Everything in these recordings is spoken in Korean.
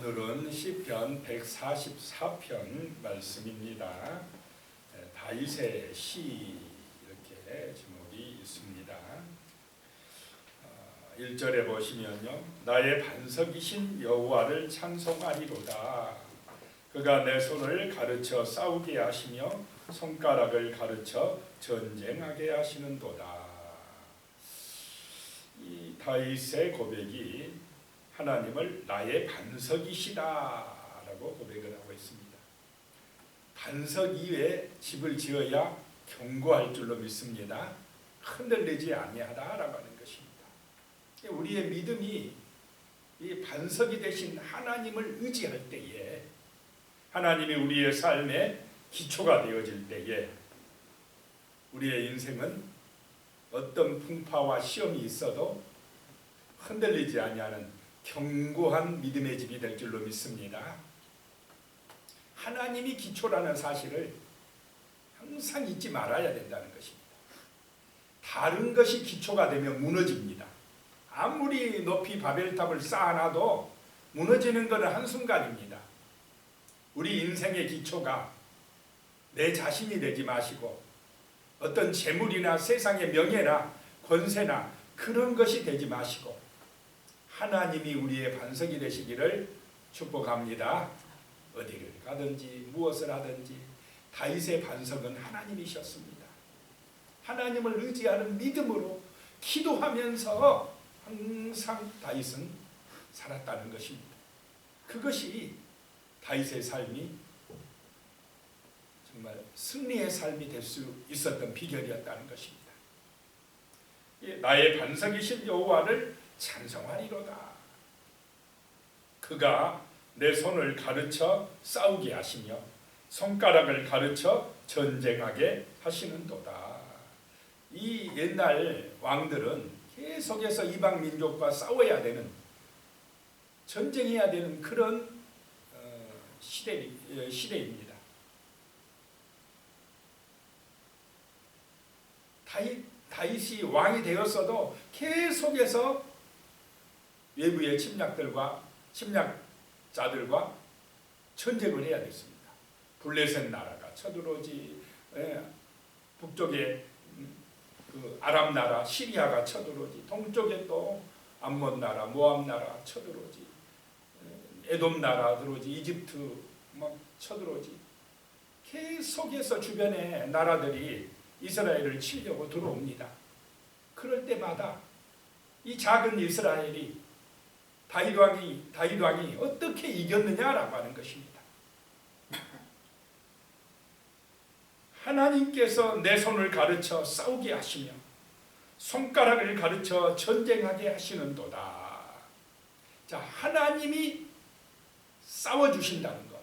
오늘은 시편 144편 말씀입니다. 다윗의 시 이렇게 제목이 있습니다. 1절에 보시면요, 나의 반석이신 여호와를 찬송하리로다. 그가 내 손을 가르쳐 싸우게 하시며 손가락을 가르쳐 전쟁하게 하시는도다. 이 다윗의 고백이 하나님을 나의 반석이시다라고 고백을 하고 있습니다. 반석 위에 집을 지어야 견고할 줄로 믿습니다. 흔들리지 아니하다라고 하는 것입니다. 우리의 믿음이 이 반석이 되신 하나님을 의지할 때에, 하나님이 우리의 삶의 기초가 되어질 때에 우리의 인생은 어떤 풍파와 시험이 있어도 흔들리지 아니하는 견고한 믿음의 집이 될 줄로 믿습니다. 하나님이 기초라는 사실을 항상 잊지 말아야 된다는 것입니다. 다른 것이 기초가 되면 무너집니다. 아무리 높이 바벨탑을 쌓아놔도 무너지는 것은 한순간입니다. 우리 인생의 기초가 내 자신이 되지 마시고 어떤 재물이나 세상의 명예나 권세나 그런 것이 되지 마시고 하나님이 우리의 반석이 되시기를 축복합니다. 어디를 가든지 무엇을 하든지 다윗의 반석은 하나님이셨습니다. 하나님을 의지하는 믿음으로 기도하면서 항상 다윗은 살았다는 것입니다. 그것이 다윗의 삶이 정말 승리의 삶이 될 수 있었던 비결이었다는 것입니다. 나의 반석이신 여호와를 찬송하리로다. 그가 내 손을 가르쳐 싸우게 하시며 손가락을 가르쳐 전쟁하게 하시는도다. 이 옛날 왕들은 계속해서 이방 민족과 싸워야 되는, 전쟁해야 되는 그런 시대입니다. 다윗이 왕이 되었어도 계속해서 외부의 침략자들과 전쟁을 해야 됐습니다. 블레셋 나라가 쳐들어오지, 북쪽에 그 아람 나라 시리아가 쳐들어오지, 동쪽에 또 암몬 나라, 모압 나라 쳐들어오지, 에돔 나라 들어오지, 이집트 막 쳐들어오지. 계속해서 주변의 나라들이 이스라엘을 치려고 들어옵니다. 그럴 때마다 이 작은 이스라엘이 다윗 왕이 어떻게 이겼느냐라고 하는 것입니다. 하나님께서 내 손을 가르쳐 싸우게 하시며 손가락을 가르쳐 전쟁하게 하시는도다. 자, 하나님이 싸워주신다는 것,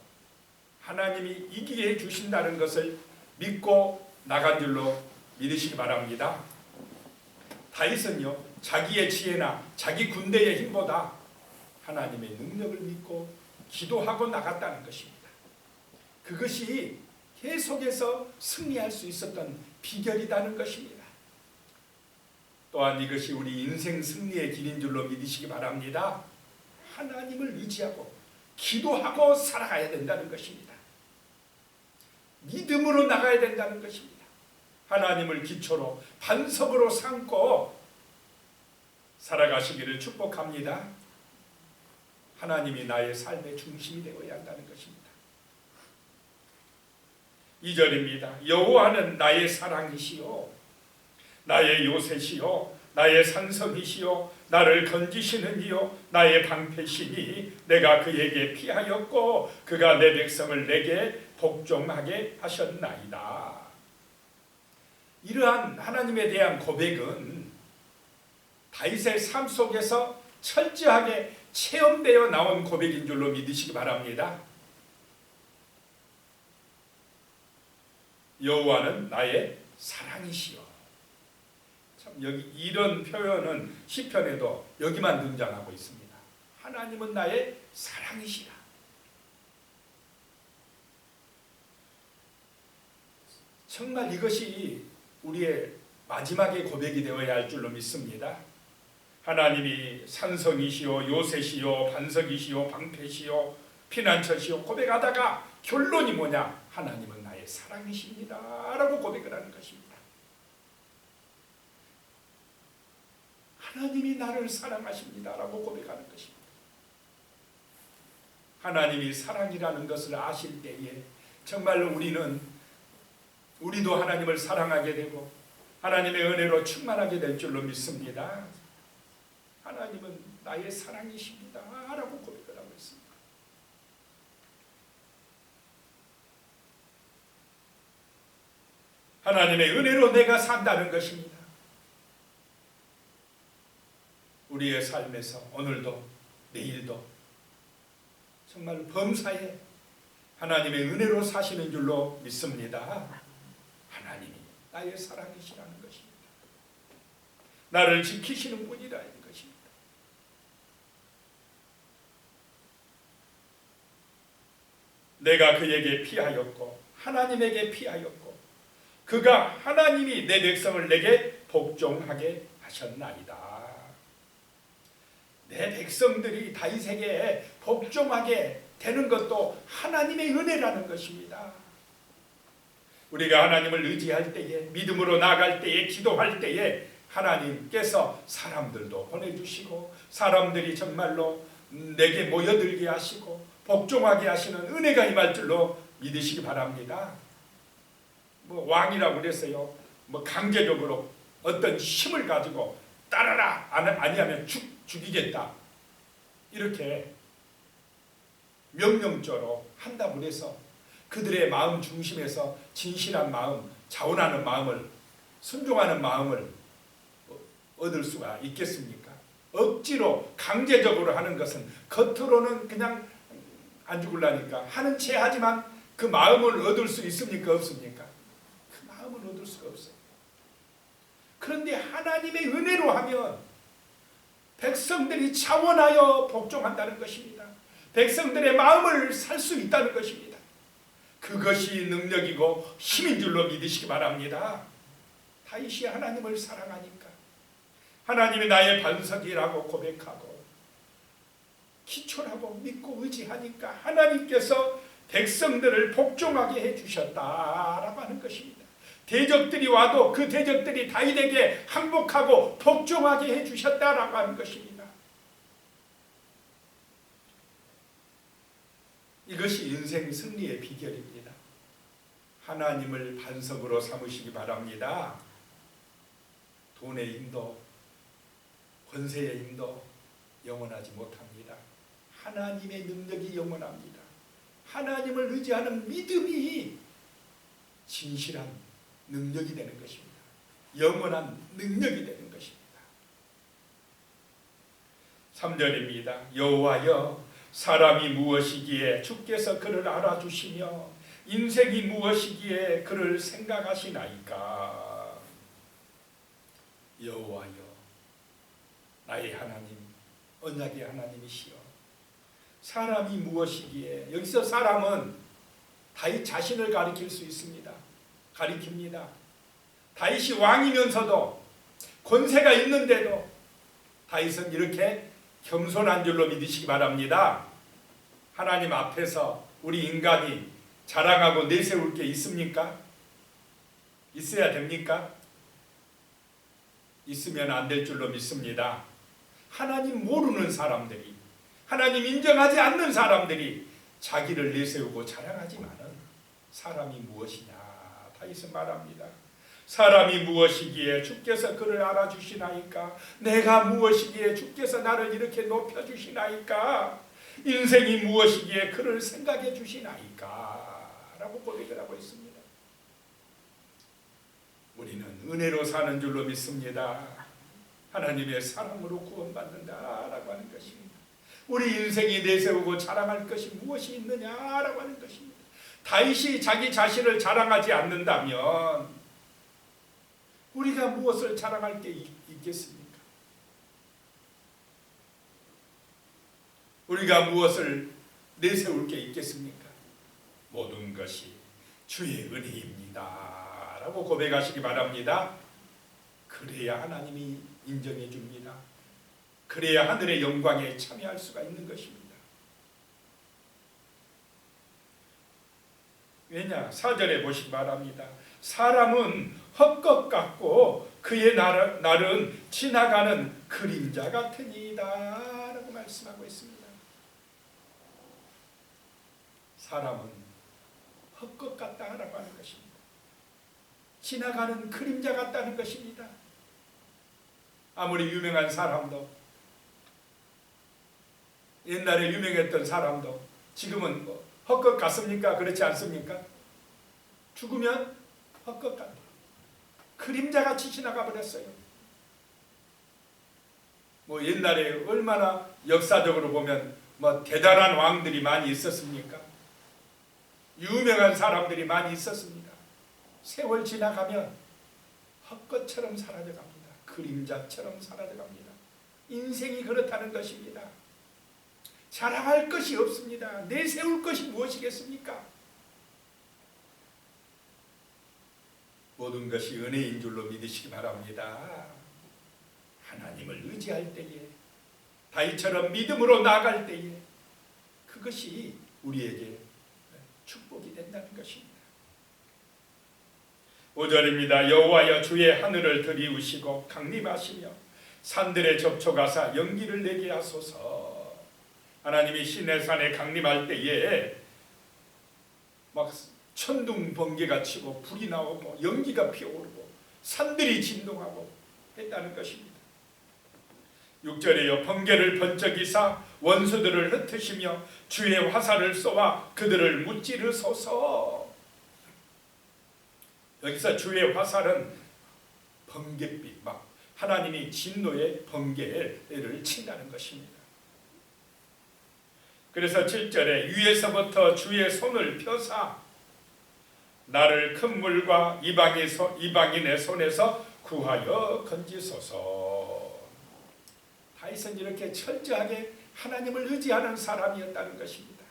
하나님이 이기게 해주신다는 것을 믿고 나간 줄로 믿으시기 바랍니다. 다윗은요, 자기의 지혜나 자기 군대의 힘보다 하나님의 능력을 믿고 기도하고 나갔다는 것입니다. 그것이 계속해서 승리할 수 있었던 비결이라는 것입니다. 또한 이것이 우리 인생 승리의 길인 줄로 믿으시기 바랍니다. 하나님을 의지하고 기도하고 살아가야 된다는 것입니다. 믿음으로 나가야 된다는 것입니다. 하나님을 기초로 반석으로 삼고 살아가시기를 축복합니다. 하나님이 나의 삶의 중심이 되어야 한다는 것입니다. 2절입니다. 여호와는 나의 사랑이시요 나의 요새시요 나의 산성이시요 나를 건지시는 이요 나의 방패시니 내가 그에게 피하였고 그가 내 백성을 내게 복종하게 하셨나이다. 이러한 하나님에 대한 고백은 다윗의 삶 속에서 철저하게 체험되어 나온 고백인 줄로 믿으시기 바랍니다. 여호와는 나의 사랑이시요. 참, 여기 이런 표현은 시편에도 여기만 등장하고 있습니다. 하나님은 나의 사랑이시라. 정말 이것이 우리의 마지막의 고백이 되어야 할 줄로 믿습니다. 하나님이 산성이시요 요새시요 반석이시요 방패시요 피난처시요 고백하다가 결론이 뭐냐? 하나님은 나의 사랑이십니다 라고 고백을 하는 것입니다. 하나님이 나를 사랑하십니다 라고 고백하는 것입니다. 하나님이 사랑이라는 것을 아실 때에 정말로 우리도 하나님을 사랑하게 되고 하나님의 은혜로 충만하게 될 줄로 믿습니다. 하나님은 나의 사랑이십니다 라고 고백을 하고 있습니다. 하나님의 은혜로 내가 산다는 것입니다. 우리의 삶에서 오늘도 내일도 정말 범사에 하나님의 은혜로 사시는 줄로 믿습니다. 하나님이 나의 사랑이시라는 것입니다. 나를 지키시는 분이라는 것입니다. 내가 그에게 피하였고 하나님에게 피하였고 그가 하나님이 내 백성을 내게 복종하게 하셨나이다. 내 백성들이 다윗에게 복종하게 되는 것도 하나님의 은혜라는 것입니다. 우리가 하나님을 의지할 때에 믿음으로 나아갈 때에 기도할 때에 하나님께서 사람들도 보내주시고 사람들이 정말로 내게 모여들게 하시고 복종하게 하시는 은혜가 임할 줄로 믿으시기 바랍니다. 왕이라고 그랬어요. 강제적으로 어떤 힘을 가지고 따라라 아니하면 죽이겠다 이렇게 명령조로 한다고 해서 그들의 마음 중심에서 진실한 마음, 자원하는 마음을 순종하는 마음을 얻을 수가 있겠습니까? 억지로 강제적으로 하는 것은 겉으로는 그냥 안 죽으려니까 하는 채 하지만 그 마음을 얻을 수 있습니까? 없습니까? 그 마음을 얻을 수가 없어요. 그런데 하나님의 은혜로 하면 백성들이 자원하여 복종한다는 것입니다. 백성들의 마음을 살 수 있다는 것입니다. 그것이 능력이고 힘인 줄로 믿으시기 바랍니다. 다윗이 하나님을 사랑하니까 하나님이 나의 반석이라고 고백하고 기초라고 믿고 의지하니까 하나님께서 백성들을 복종하게 해주셨다라고 하는 것입니다. 대적들이 와도 그 대적들이 다윗에게 항복하고 복종하게 해주셨다라고 하는 것입니다. 이것이 인생 승리의 비결입니다. 하나님을 반석으로 삼으시기 바랍니다. 돈의 힘도 권세의 힘도 영원하지 못합니다. 하나님의 능력이 영원합니다. 하나님을 의지하는 믿음이 진실한 능력이 되는 것입니다. 영원한 능력이 되는 것입니다. 3절입니다. 여호와여 사람이 무엇이기에 주께서 그를 알아주시며 인생이 무엇이기에 그를 생각하시나이까. 여호와여 나의 하나님 언약의 하나님이시여 사람이 무엇이기에 여기서 사람은 다윗 자신을 가리킬 수 있습니다. 가리킵니다. 다윗이 왕이면서도 권세가 있는데도 다윗은 이렇게 겸손한 줄로 믿으시기 바랍니다. 하나님 앞에서 우리 인간이 자랑하고 내세울 게 있습니까? 있어야 됩니까? 있으면 안 될 줄로 믿습니다. 하나님 모르는 사람들이 하나님 인정하지 않는 사람들이 자기를 내세우고 자랑하지만은 사람이 무엇이냐 다윗은 말합니다. 사람이 무엇이기에 주께서 그를 알아주시나이까. 내가 무엇이기에 주께서 나를 이렇게 높여주시나이까. 인생이 무엇이기에 그를 생각해 주시나이까 라고 고백을 하고 있습니다. 우리는 은혜로 사는 줄로 믿습니다. 하나님의 사랑으로 구원받는다라고 하는 것입니다. 우리 인생이 내세우고 자랑할 것이 무엇이 있느냐라고 하는 것입니다. 다윗이 자기 자신을 자랑하지 않는다면 우리가 무엇을 자랑할 게 있겠습니까? 우리가 무엇을 내세울 게 있겠습니까? 모든 것이 주의 은혜입니다 라고 고백하시기 바랍니다. 그래야 하나님이 인정해 줍니다. 그래야 하늘의 영광에 참여할 수가 있는 것입니다. 왜냐? 4절에 보시기 바랍니다. 사람은 헛것 같고 그의 날은 지나가는 그림자 같으니이다 라고 말씀하고 있습니다. 사람은 헛것 같다라고 하는 것입니다. 지나가는 그림자 같다는 것입니다. 아무리 유명한 사람도, 옛날에 유명했던 사람도 지금은 헛것 같습니까? 그렇지 않습니까? 죽으면 헛것 같다. 그림자같이 지나가 버렸어요. 옛날에 얼마나 역사적으로 보면 대단한 왕들이 많이 있었습니까? 유명한 사람들이 많이 있었습니다. 세월 지나가면 헛것처럼 사라져갑니다. 그림자처럼 사라져갑니다. 인생이 그렇다는 것입니다. 자랑할 것이 없습니다. 내세울 것이 무엇이겠습니까? 모든 것이 은혜인 줄로 믿으시기 바랍니다. 하나님을 의지할 때에, 다윗처럼 믿음으로 나아갈 때에 그것이 우리에게 축복이 된다는 것입니다. 5절입니다. 여호와여 주의 하늘을 들이우시고 강림하시며 산들에 접촉하사 연기를 내게 하소서. 하나님이 시내산에 강림할 때에 막 천둥 번개가 치고 불이 나오고 연기가 피어오르고 산들이 진동하고 했다는 것입니다. 6절에요. 번개를 번쩍이사 원수들을 흩으시며 주의 화살을 쏘아 그들을 무찌르소서. 여기서 주의 화살은 번갯빛, 막 하나님이 진노의 번개를 친다는 것입니다. 그래서 7절에 위에서부터 주의 손을 펴사 나를 큰 물과 이방인의 손에서 구하여 건지소서. 다윗은 이렇게 철저하게 하나님을 의지하는 사람이었다는 것입니다.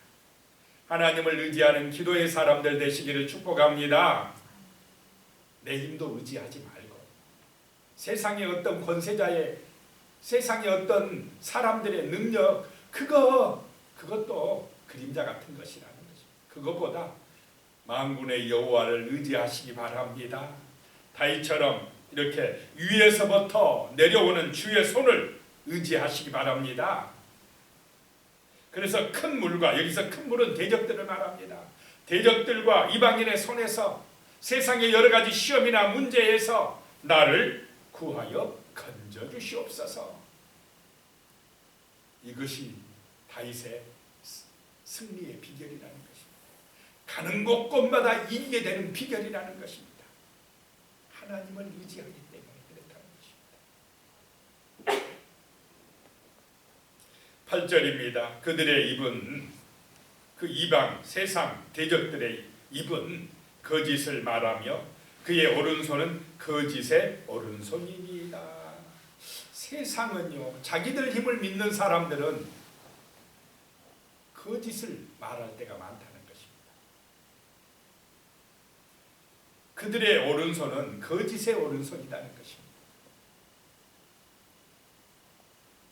하나님을 의지하는 기도의 사람들 되시기를 축복합니다. 내 힘도 의지하지 말고 세상의 어떤 권세자의, 세상의 어떤 사람들의 능력, 그것도 그림자 같은 것이라는 것입니다. 그것보다 만군의 여호와를 의지하시기 바랍니다. 다윗처럼 이렇게 위에서부터 내려오는 주의 손을 의지하시기 바랍니다. 그래서 큰 물과, 여기서 큰 물은 대적들을 말합니다. 대적들과 이방인의 손에서, 세상의 여러 가지 시험이나 문제에서 나를 구하여 건져주시옵소서. 이것이 다윗의 승리의 비결이라는 것입니다. 가는 곳곳마다 이기게 되는 비결이라는 것입니다. 하나님을 의지하기 때문에 그렇다는 것입니다. 8절입니다. 그들의 입은, 그 이방 세상 대적들의 입은 거짓을 말하며 그의 오른손은 거짓의 오른손이니이다. 세상은요, 자기들 힘을 믿는 사람들은 거짓을 말할 때가 많다는 것입니다. 그들의 오른손은 거짓의 오른손이라는 것입니다.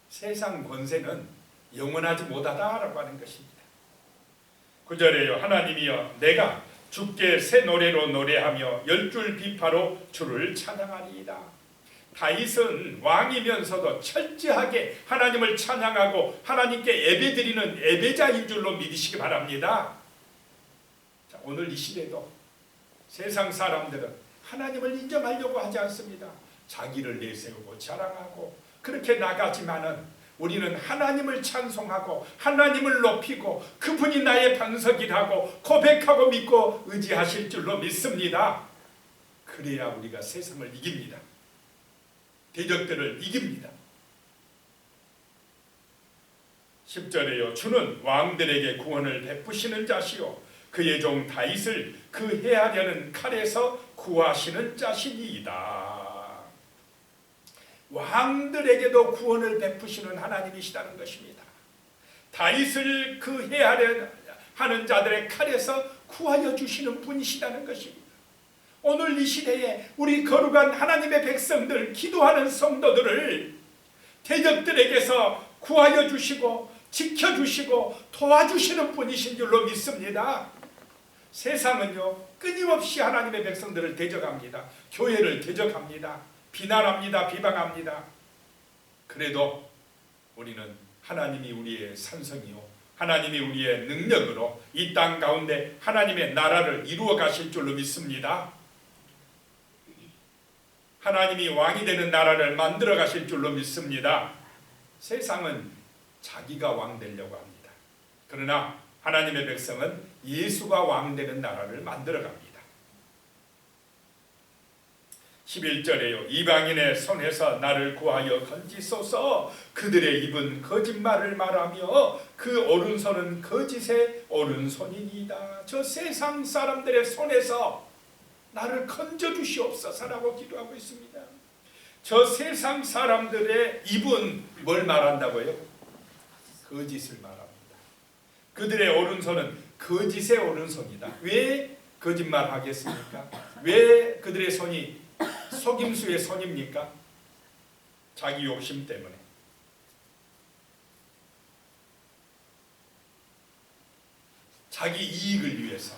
세상 권세는 영원하지 못하다라고 하는 것입니다. 9절에요. 하나님이여 내가 주께 새 노래로 노래하며 열줄 비파로 주를 찬양하리이다. 다윗은 왕이면서도 철저하게 하나님을 찬양하고 하나님께 예배드리는 예배자인 줄로 믿으시기 바랍니다. 자, 오늘 이 시대도 세상 사람들은 하나님을 인정하려고 하지 않습니다. 자기를 내세우고 자랑하고 그렇게 나가지만은 우리는 하나님을 찬송하고 하나님을 높이고 그분이 나의 반석이라고 고백하고 믿고 의지하실 줄로 믿습니다. 그래야 우리가 세상을 이깁니다. 대적들을 이깁니다. 10절에요. 주는 왕들에게 구원을 베푸시는 자시요 그의 종 다윗을 그 해하려는 칼에서 구하시는 자시니이다. 왕들에게도 구원을 베푸시는 하나님이시다는 것입니다. 다윗을 그 해하려 하는 자들의 칼에서 구하여 주시는 분이시다는 것입니다. 오늘 이 시대에 우리 거룩한 하나님의 백성들, 기도하는 성도들을 대적들에게서 구하여 주시고 지켜주시고 도와주시는 분이신 줄로 믿습니다. 세상은요 끊임없이 하나님의 백성들을 대적합니다. 교회를 대적합니다. 비난합니다. 비방합니다. 그래도 우리는 하나님이 우리의 산성이요 하나님이 우리의 능력으로 이 땅 가운데 하나님의 나라를 이루어 가실 줄로 믿습니다. 하나님이 왕이 되는 나라를 만들어 가실 줄로 믿습니다. 세상은 자기가 왕 되려고 합니다. 그러나 하나님의 백성은 예수가 왕 되는 나라를 만들어 갑니다. 11절에요. 이방인의 손에서 나를 구하여 건지소서. 그들의 입은 거짓말을 말하며 그 오른손은 거짓의 오른손이니이다. 저 세상 사람들의 손에서 나를 건져주시옵소서라고 기도하고 있습니다. 저 세상 사람들의 입은 뭘 말한다고요? 거짓을 말합니다. 그들의 오른손은 거짓의 오른손이다. 왜 거짓말 하겠습니까? 왜 그들의 손이 속임수의 손입니까? 자기 욕심 때문에. 자기 이익을 위해서.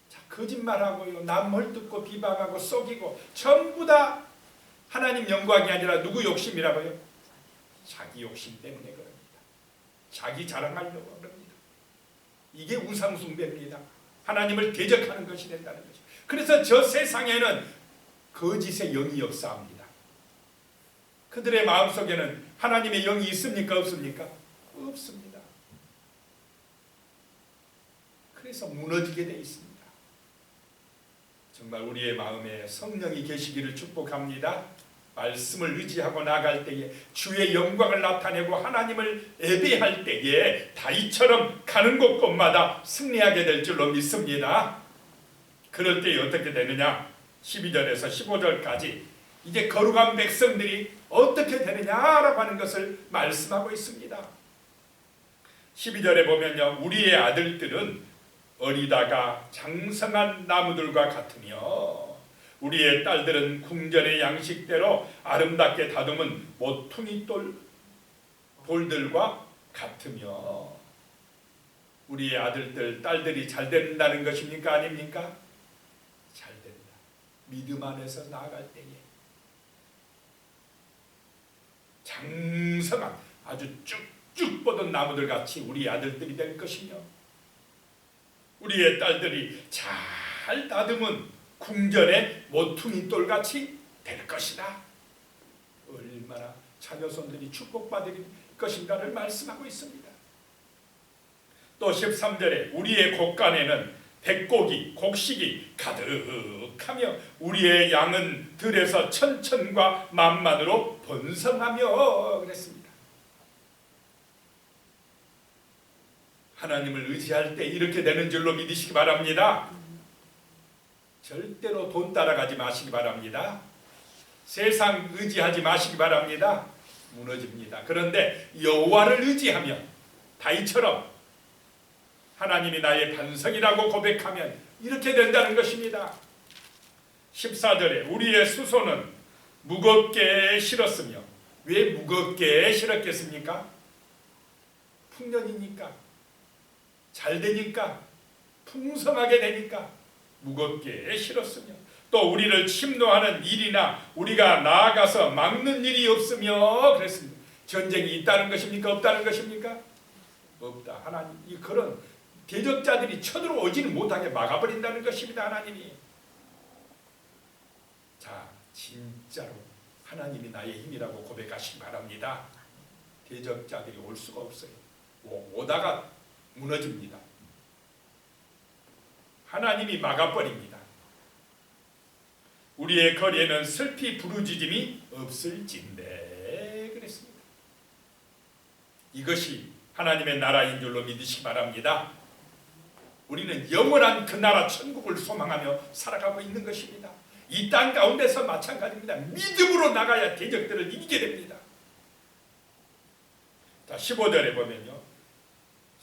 자, 거짓말하고요. 남을 듣고 비방하고 속이고 전부 다 하나님 영광이 아니라 누구 욕심이라고요? 자기 욕심 때문에 그럽니다. 자기 자랑하려고 그럽니다. 이게 우상숭배입니다. 하나님을 대적하는 것이 된다는 것이죠. 그래서 저 세상에는 거짓의 영이 역사합니다. 그들의 마음속에는 하나님의 영이 있습니까? 없습니까? 없습니다. 그래서 무너지게 되어 있습니다. 정말 우리의 마음에 성령이 계시기를 축복합니다. 말씀을 의지하고 나갈 때에 주의 영광을 나타내고 하나님을 예배할 때에 다윗처럼 가는 곳곳마다 승리하게 될 줄로 믿습니다. 그럴 때 어떻게 되느냐? 12절에서 15절까지 이제 거룩한 백성들이 어떻게 되느냐라고 하는 것을 말씀하고 있습니다. 12절에 보면요, 우리의 아들들은 어리다가 장성한 나무들과 같으며 우리의 딸들은 궁전의 양식대로 아름답게 다듬은 모퉁이 돌들과 같으며. 우리의 아들들, 딸들이 잘 된다는 것입니까? 아닙니까? 잘 된다. 믿음 안에서 나아갈 때에 장성한 아주 쭉쭉 뻗은 나무들 같이 우리 아들들이 될 것이며 우리의 딸들이 잘 다듬은 궁전의 모퉁이 돌같이 될 것이다. 얼마나 자녀손들이 축복받을 것인가를 말씀하고 있습니다. 또 13절에 우리의 곳간에는 백곡이 곡식이 가득하며 우리의 양은 들에서 천천과 만만으로 번성하며 그랬습니다. 하나님을 의지할 때 이렇게 되는 줄로 믿으시기 바랍니다. 절대로 돈 따라가지 마시기 바랍니다. 세상 의지하지 마시기 바랍니다. 무너집니다. 그런데 여호와를 의지하면 다윗처럼 하나님이 나의 반석이라고 고백하면 이렇게 된다는 것입니다. 14절에 우리의 수소는 무겁게 실었으며. 왜 무겁게 실었겠습니까? 풍년이니까, 잘 되니까, 풍성하게 되니까 무겁게 실었으며 또 우리를 침노하는 일이나 우리가 나아가서 막는 일이 없으며 그랬습니다. 전쟁이 있다는 것입니까? 없다는 것입니까? 없다. 하나님 이 그런 대적자들이 쳐들어오지는 못하게 막아버린다는 것입니다. 하나님이. 자, 진짜로 하나님이 나의 힘이라고 고백하시기 바랍니다. 대적자들이 올 수가 없어요. 오다가 무너집니다. 하나님이 막아버립니다. 우리의 거리에는 슬피 부르짖음이 없을진데 그랬습니다. 이것이 하나님의 나라인 줄로 믿으시기 바랍니다. 우리는 영원한 그 나라 천국을 소망하며 살아가고 있는 것입니다. 이 땅 가운데서 마찬가지입니다. 믿음으로 나가야 대적들을 이기게 됩니다. 자, 15절에 보면요,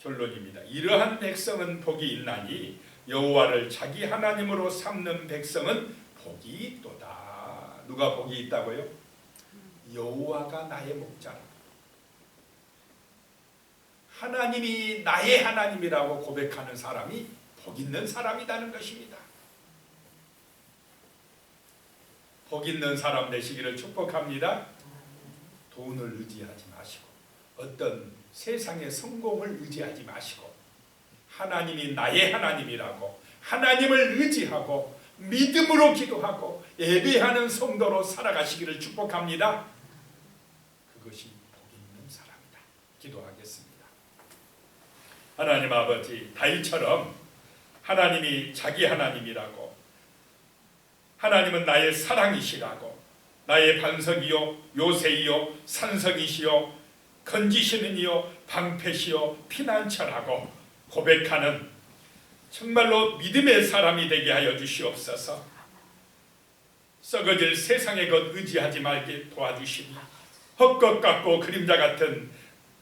결론입니다. 이러한 백성은 복이 있나니 여호와를 자기 하나님으로 삼는 백성은 복이 있도다. 누가 복이 있다고요? 여호와가 나의 목자라. 하나님이 나의 하나님이라고 고백하는 사람이 복 있는 사람이라는 것입니다. 복 있는 사람 되시기를 축복합니다. 돈을 의지하지 마시고 어떤 세상의 성공을 의지하지 마시고 하나님이 나의 하나님이라고 하나님을 의지하고 믿음으로 기도하고 예배하는 성도로 살아가시기를 축복합니다. 그것이 복 있는 사람이다. 기도하겠습니다. 하나님 아버지, 다윗처럼 하나님이 자기 하나님이라고, 하나님은 나의 사랑이시라고, 나의 반석이요 요새이요 산성이시요 건지시는 이요 방패시요 피난처라고 고백하는 정말로 믿음의 사람이 되게 하여 주시옵소서. 썩어질 세상의 것 의지하지 말게 도와주시고 헛것 같고 그림자 같은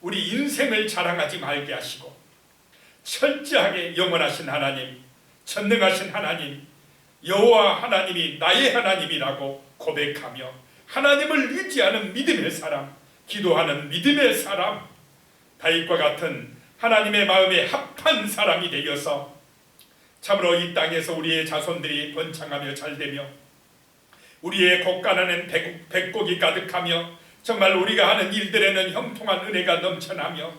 우리 인생을 자랑하지 말게 하시고 철저하게 영원하신 하나님, 전능하신 하나님, 여호와 하나님이 나의 하나님이라고 고백하며 하나님을 의지하는 믿음의 사람, 기도하는 믿음의 사람, 다윗과 같은 하나님의 마음에 합한 사람이 되어서 참으로 이 땅에서 우리의 자손들이 번창하며 잘되며 우리의 곳간에는 백곡이 가득하며 정말 우리가 하는 일들에는 형통한 은혜가 넘쳐나며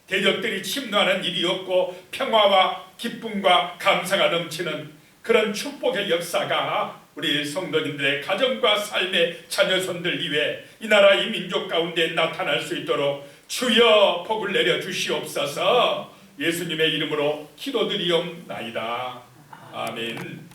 대적들이 침노하는 일이 없고 평화와 기쁨과 감사가 넘치는 그런 축복의 역사가 우리 성도님들의 가정과 삶의 자녀손들 이외 이 나라 이 민족 가운데 나타날 수 있도록 주여 복을 내려 주시옵소서. 예수님의 이름으로 기도드리옵나이다. 아멘.